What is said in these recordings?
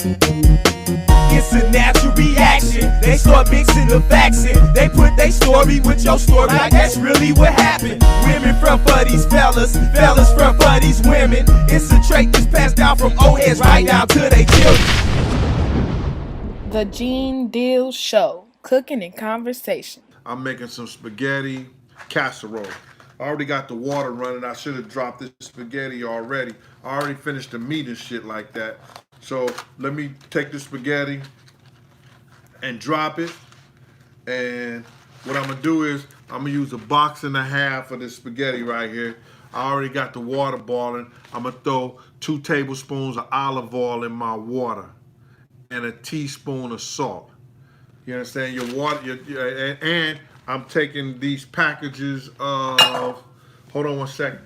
It's a natural reaction. They start mixing the facts in. They put their story with your story. Like that's really what happened. Women front for these fellas, fellas front for these women. It's a trait that's passed down from old heads right down to their children. The Gene Deal Show, cooking and conversation. I'm making some spaghetti casserole. I already got the water running. I should have dropped this spaghetti already. I already finished the meat and shit like that. So let me take the spaghetti and drop it. And what I'm gonna do is I'm gonna use a box and a half of this spaghetti right here. I already got the water boiling. I'm gonna throw 2 tablespoons of olive oil in my water and a teaspoon of salt. You understand? Your water, and I'm taking these packages of, hold on one second.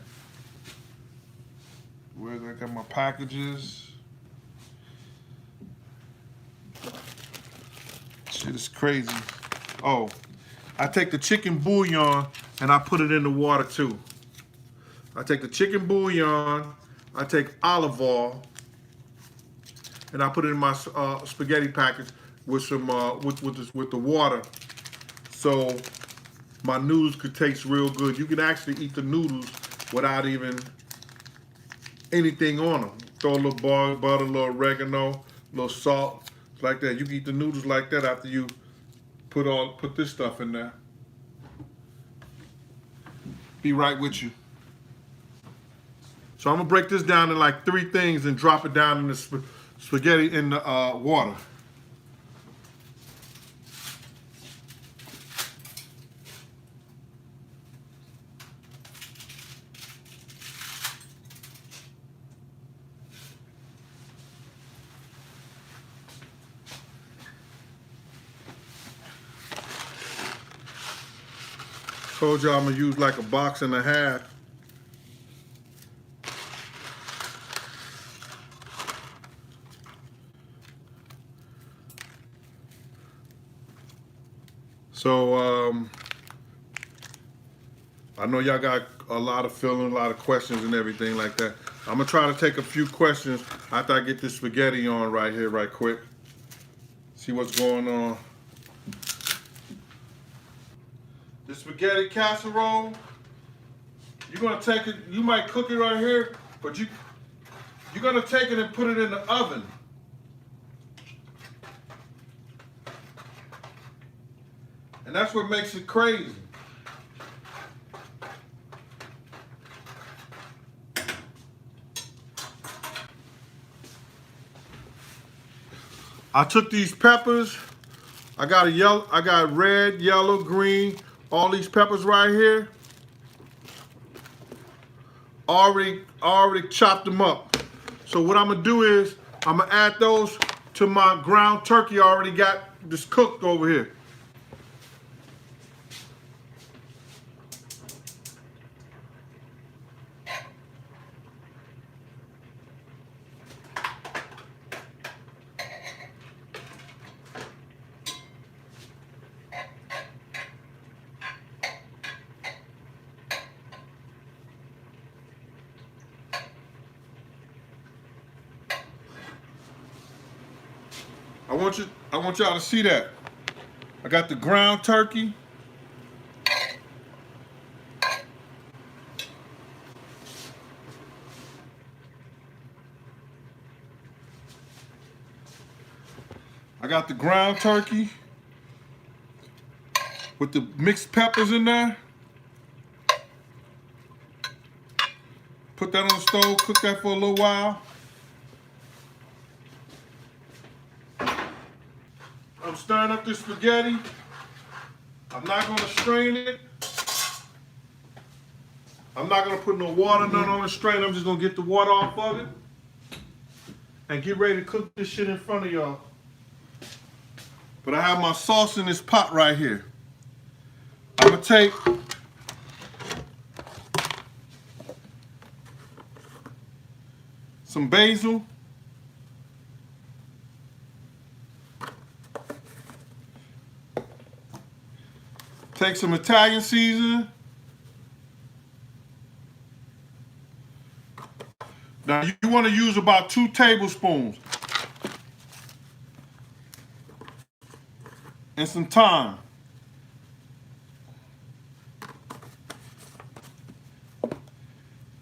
Where's I got my packages? Shit is crazy. Oh, I take the chicken bouillon and I put it in the water too. I take the chicken bouillon, I take olive oil, and I put it in my spaghetti package with some with the water, so my noodles could taste real good. You can actually eat the noodles without even anything on them. Throw a little butter, a little oregano, a little salt, like that. You can eat the noodles like that after you put this stuff in there. Be right with you. So I'm gonna break this down in like 3 things and drop it down in the spaghetti in the water. Told y'all I'm gonna use like a box and a half. So I know y'all got a lot of feelings, a lot of questions and everything like that. I'm gonna try to take a few questions after I get this spaghetti on right here, right quick. See what's going on. The spaghetti casserole, you're gonna take it, you might cook it right here, but you're gonna take it and put it in the oven. And that's what makes it crazy. I took these peppers. I got red, yellow, green, all these peppers right here. Already chopped them up. So what I'm gonna do is I'm gonna add those to my ground turkey. I already got this cooked over here. I want y'all to see that. I got the ground turkey. I got the ground turkey with the mixed peppers in there. Put that on the stove, cook that for a little while. I'm stirring up this spaghetti. I'm not gonna strain it. I'm not gonna put no water, none on the strain. I'm just gonna get the water off of it and get ready to cook this shit in front of y'all. But I have my sauce in this pot right here. I'm gonna take some basil. Take some Italian seasoning. Now you want to use about 2 tablespoons. and some thyme.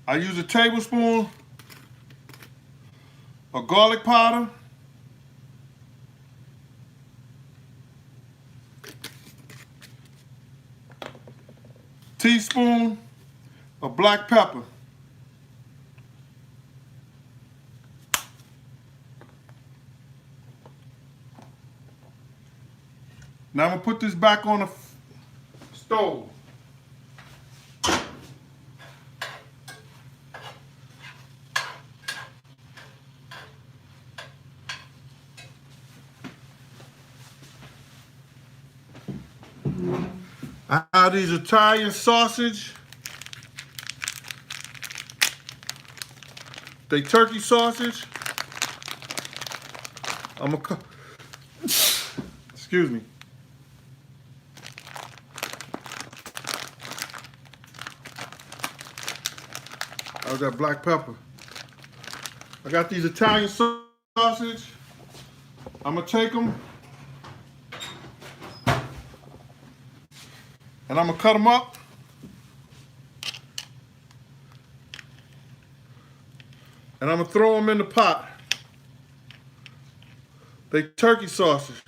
I use a tablespoon of garlic powder, teaspoon of black pepper, now I'm gonna put this back on the stove. I have these Italian sausage. They turkey sausage. I'm gonna excuse me. How's that black pepper? I got these Italian sausage. I'm gonna take them and I'm gonna cut them up. And I'm gonna throw them in the pot. They turkey sausage.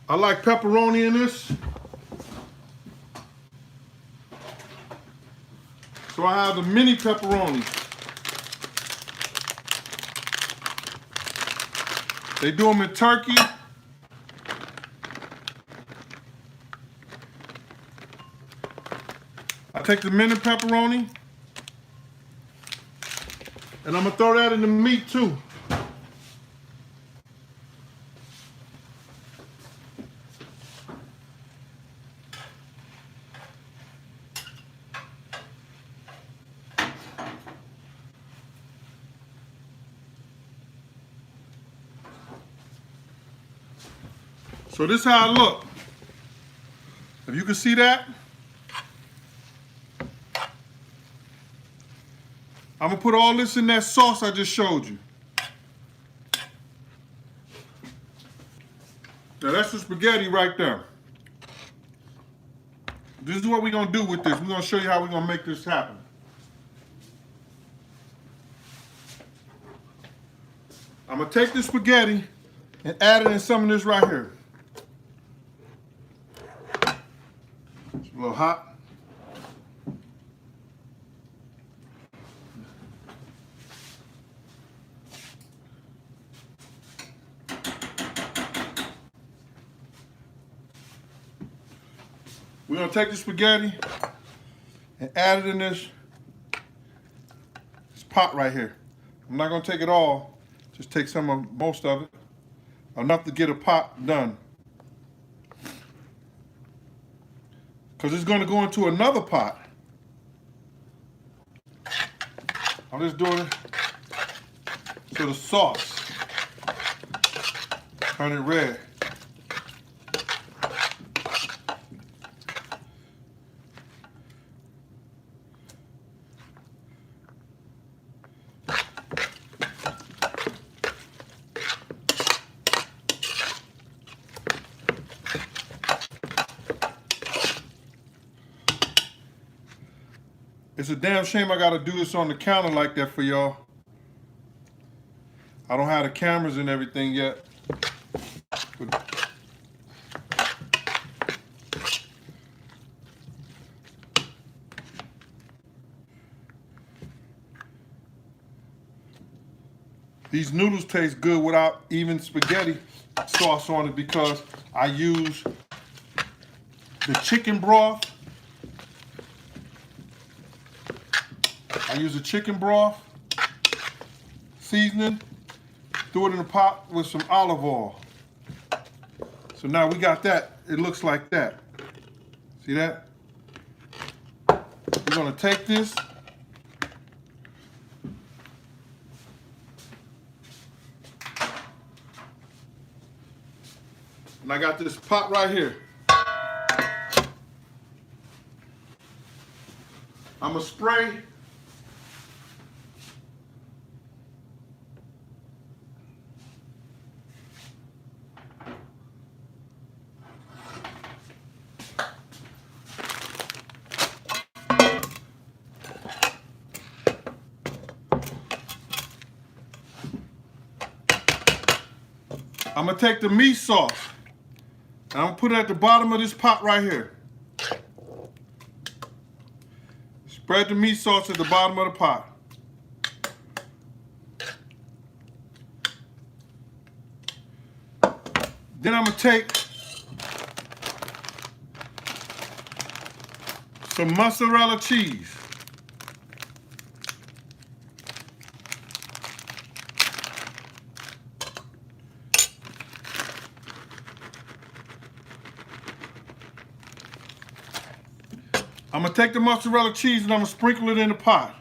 I like pepperoni in this. So I have the mini pepperoni. They do them in turkey. I take the mini pepperoni and I'm gonna throw that in the meat too. So this is how it look. If you can see that, I'm gonna put all this in that sauce I just showed you. Now that's the spaghetti right there. This is what we're gonna do with this. We're gonna show you how we're gonna make this happen. I'm gonna take the spaghetti and add it in some of this right here. It's a little hot. We're gonna take the spaghetti and add it in this pot right here. I'm not gonna take it all, just take most of it, enough to get a pot done. Because it's gonna go into another pot. I'm just doing it to the sauce. Turn it red. It's a damn shame I gotta do this on the counter like that for y'all. I don't have the cameras and everything yet. These noodles taste good without even spaghetti sauce on it because I use the chicken broth. I use a chicken broth seasoning, threw it in a pot with some olive oil. So now we got that. It looks like that. See that? gonna take this. And I got this pot right here. I'm gonna spray. I'm gonna take the meat sauce and I'm gonna put it at the bottom of this pot right here. Spread the meat sauce at the bottom of the pot. Then I'm gonna take some mozzarella cheese. I'm gonna take the mozzarella cheese and I'm gonna sprinkle it in the pot.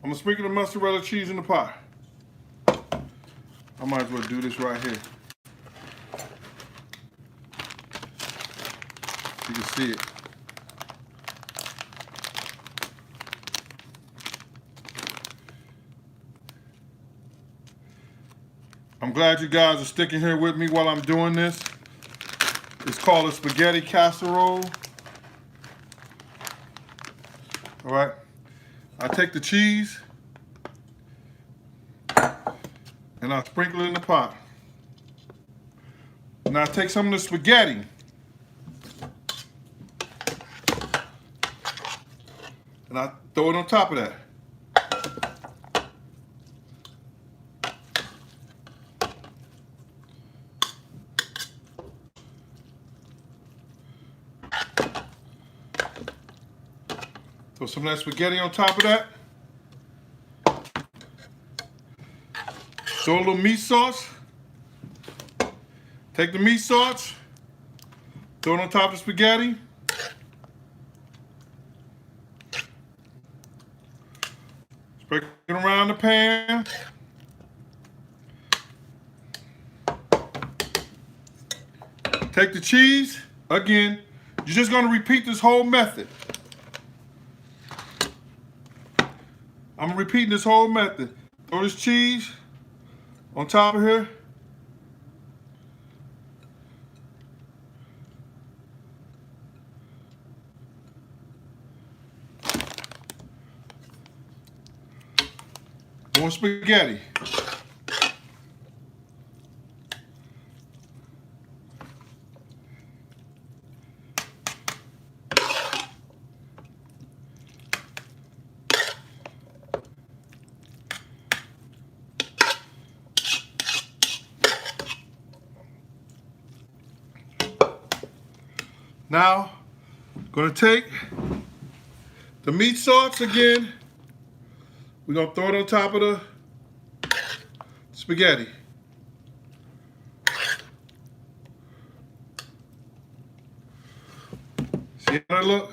I'm gonna sprinkle the mozzarella cheese in the pot. I might as well do this right here. You can see it. I'm glad you guys are sticking here with me while I'm doing this. It's called a spaghetti casserole. All right. I take the cheese and I sprinkle it in the pot. And I take some of the spaghetti and I throw it on top of that. Throw some of that spaghetti on top of that. Throw a little meat sauce. Take the meat sauce. Throw it on top of the spaghetti. Spread it around the pan. Take the cheese. Again, you're just gonna repeat this whole method. I'm repeating this whole method. Throw this cheese on top of here. More spaghetti. Now, gonna take the meat sauce again. We're gonna throw it on top of the spaghetti. See how that look?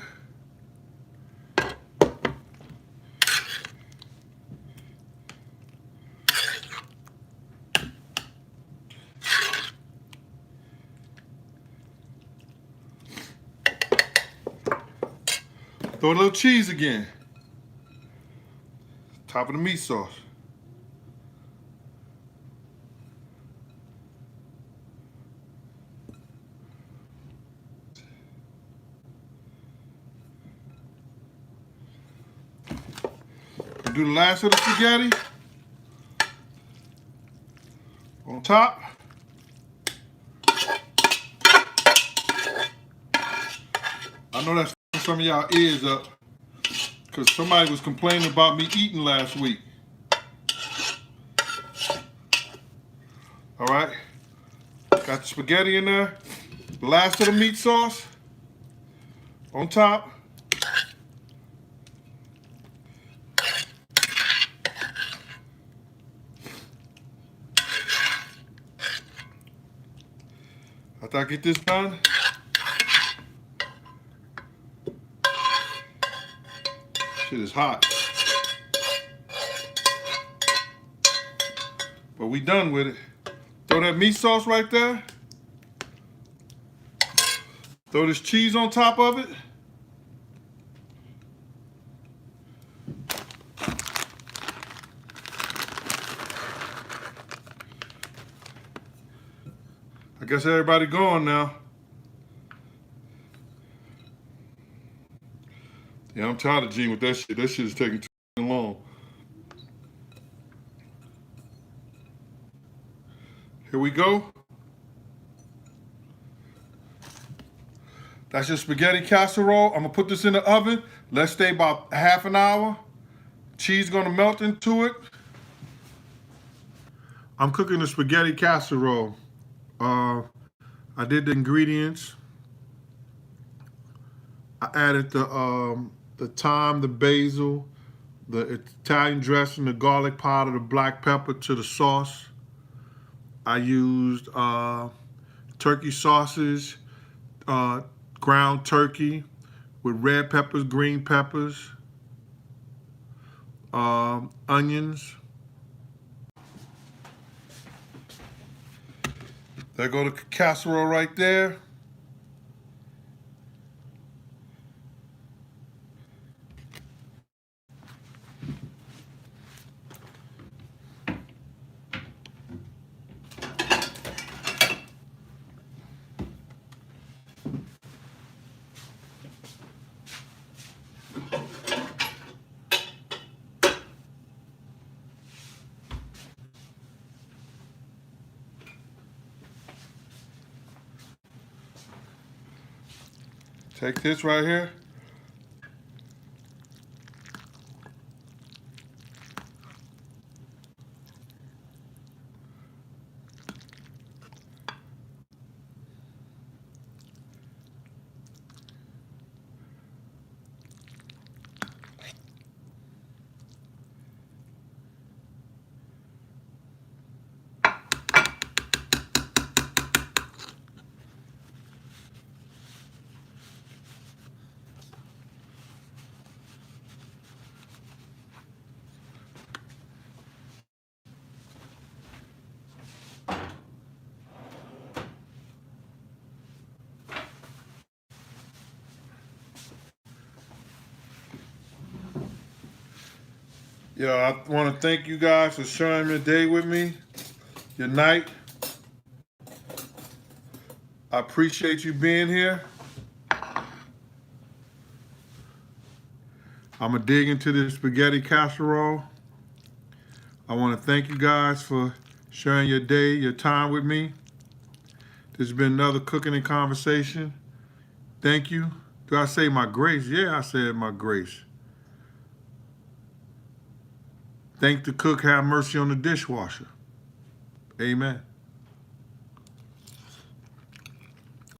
Throw a little cheese again. Top of the meat sauce. Do the last of the spaghetti on top. I know that's some of y'all ears up because somebody was complaining about me eating last week. All right, got the spaghetti in there. The last of the meat sauce on top. After I get this done, shit is hot. But we done with it. Throw that meat sauce right there. Throw this cheese on top of it. I guess everybody going now. Yeah, I'm tired of Gene with that shit. That shit is taking too long. Here we go. That's your spaghetti casserole. I'm gonna put this in the oven. Let's stay about half an hour. Cheese gonna melt into it. I'm cooking the spaghetti casserole. I did the ingredients. I added the thyme, the basil, the Italian dressing, the garlic powder, the black pepper to the sauce. I used turkey sauces, ground turkey with red peppers, green peppers, onions. There go the casserole right there. Take this right here. Yeah, I want to thank you guys for sharing your day with me, your night. I appreciate you being here. I'm going to dig into this spaghetti casserole. I want to thank you guys for sharing your day, your time with me. This has been another Cooking and Conversation. Thank you. Do I say my grace? Yeah, I said my grace. Thank the cook, have mercy on the dishwasher. Amen.